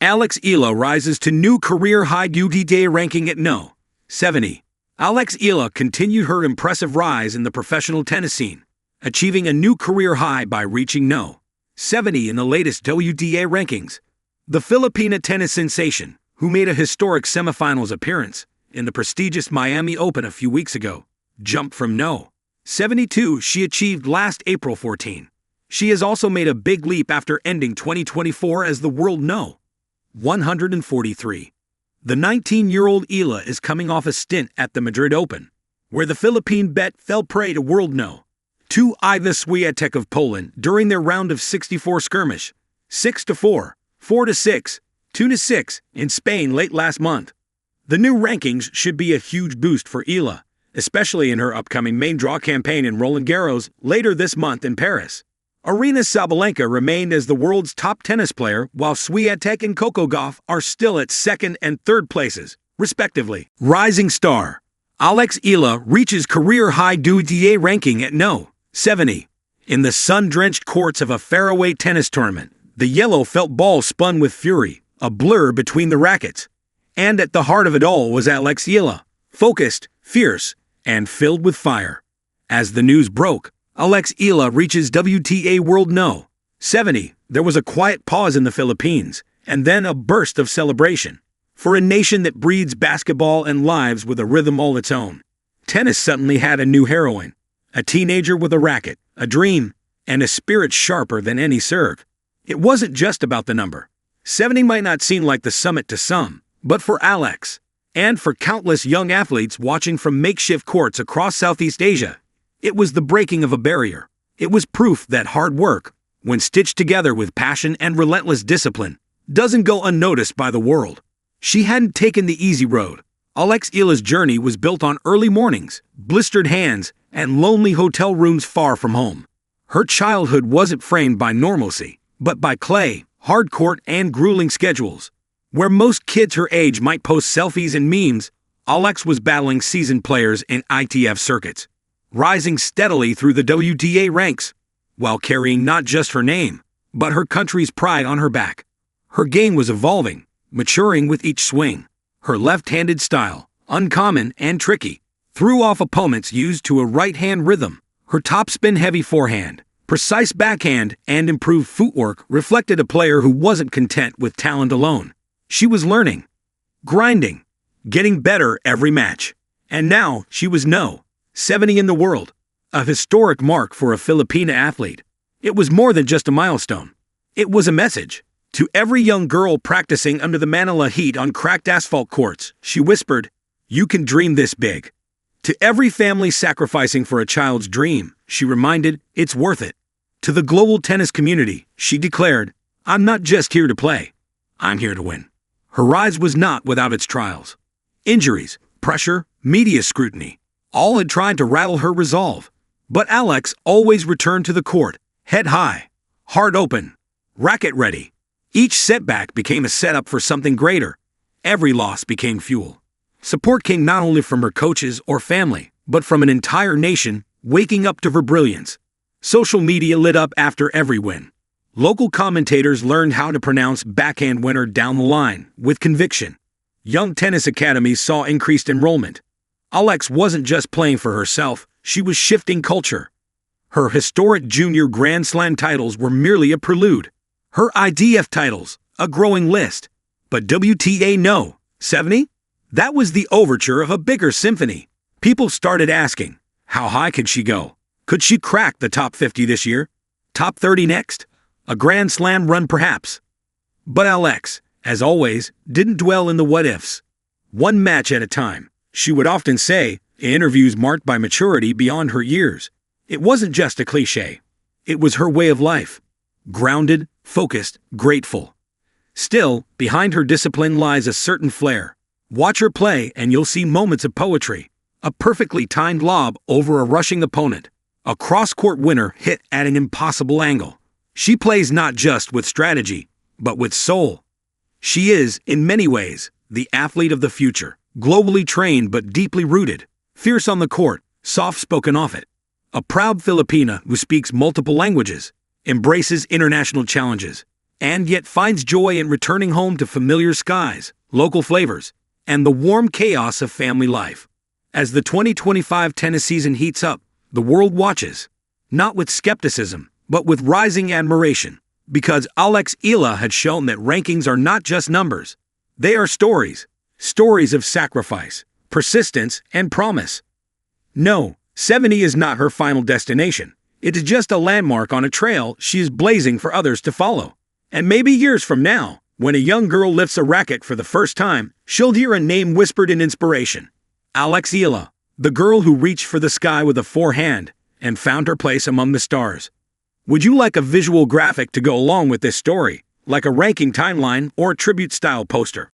Eala rises to new career-high WTA ranking at No. 70. Eala continued her impressive rise in the professional tennis scene, achieving a new career high by reaching No. 70 in the latest WTA rankings. The Filipina tennis sensation, who made a historic semifinals appearance in the prestigious Miami Open a few weeks ago, jumped from No. 72 she achieved last April 14. She has also made a big leap after ending 2024 as the world No. 143. The 19-year-old Eala is coming off a stint at the Madrid Open, where the Philippine bet fell prey to world No. 2 Iga Swiatek of Poland during their round of 64 skirmish, 6-4, 4-6, 2-6 in Spain late last month. The new rankings should be a huge boost for Eala, especially in her upcoming main draw campaign in Roland Garros later this month in Paris. Aryna Sabalenka remained as the world's top tennis player, while Swiatek and Coco Gauff are still at second and third places, respectively. Rising star Eala reaches career-high WTA ranking at No. 70. In the sun-drenched courts of a fairway tennis tournament, the yellow felt ball spun with fury, a blur between the rackets. And at the heart of it all was Eala, focused, fierce, and filled with fire. As the news broke, Eala reaches WTA World No. 70. There was a quiet pause in the Philippines, and then a burst of celebration. For a nation that breeds basketball and lives with a rhythm all its own, tennis suddenly had a new heroine. A teenager with a racket, a dream, and a spirit sharper than any serve. It wasn't just about the number. 70 might not seem like the summit to some, but for Alex, and for countless young athletes watching from makeshift courts across Southeast Asia, it was the breaking of a barrier. It was proof that hard work, when stitched together with passion and relentless discipline, doesn't go unnoticed by the world. She hadn't taken the easy road. Eala's journey was built on early mornings, blistered hands, and lonely hotel rooms far from home. Her childhood wasn't framed by normalcy, but by clay, hard court, and grueling schedules. Where most kids her age might post selfies and memes, Alex was battling seasoned players in ITF circuits, rising steadily through the WTA ranks, while carrying not just her name, but her country's pride on her back. Her game was evolving, maturing with each swing. Her left-handed style, uncommon and tricky, threw off opponents used to a right-hand rhythm. Her topspin-heavy forehand, precise backhand, and improved footwork reflected a player who wasn't content with talent alone. She was learning, grinding, getting better every match. And now she was No. 70 in the world, a historic mark for a Filipina athlete. It was more than just a milestone. It was a message. To every young girl practicing under the Manila heat on cracked asphalt courts, she whispered, "You can dream this big." To every family sacrificing for a child's dream, she reminded, "It's worth it." To the global tennis community, she declared, "I'm not just here to play. I'm here to win." Her rise was not without its trials. Injuries, pressure, media scrutiny, all had tried to rattle her resolve. But Alex always returned to the court, head high, heart open, racket ready. Each setback became a setup for something greater. Every loss became fuel. Support came not only from her coaches or family, but from an entire nation waking up to her brilliance. Social media lit up after every win. Local commentators learned how to pronounce backhand winner down the line with conviction. Young tennis academies saw increased enrollment. Alex wasn't just playing for herself, she was shifting culture. Her historic junior Grand Slam titles were merely a prelude. Her ITF titles, a growing list. But WTA No. 70? That was the overture of a bigger symphony. People started asking, how high could she go? Could she crack the top 50 this year? Top 30 next? A Grand Slam run perhaps? But Alex, as always, didn't dwell in the what-ifs. One match at a time, she would often say, in interviews marked by maturity beyond her years. It wasn't just a cliché. It was her way of life. Grounded, focused, grateful. Still, behind her discipline lies a certain flair. Watch her play and you'll see moments of poetry. A perfectly timed lob over a rushing opponent. A cross-court winner hit at an impossible angle. She plays not just with strategy, but with soul. She is, in many ways, the athlete of the future. Globally trained but deeply rooted. Fierce on the court, soft-spoken off it. A proud Filipina who speaks multiple languages. Embraces international challenges, and yet finds joy in returning home to familiar skies, local flavors, and the warm chaos of family life. As the 2025 tennis season heats up, the world watches, not with skepticism, but with rising admiration, because Eala had shown that rankings are not just numbers. They are stories, stories of sacrifice, persistence, and promise. No, 70 is not her final destination. It is just a landmark on a trail she is blazing for others to follow. And maybe years from now, when a young girl lifts a racket for the first time, she'll hear a name whispered in inspiration. Eala, the girl who reached for the sky with a forehand and found her place among the stars. Would you like a visual graphic to go along with this story, like a ranking timeline or a tribute-style poster?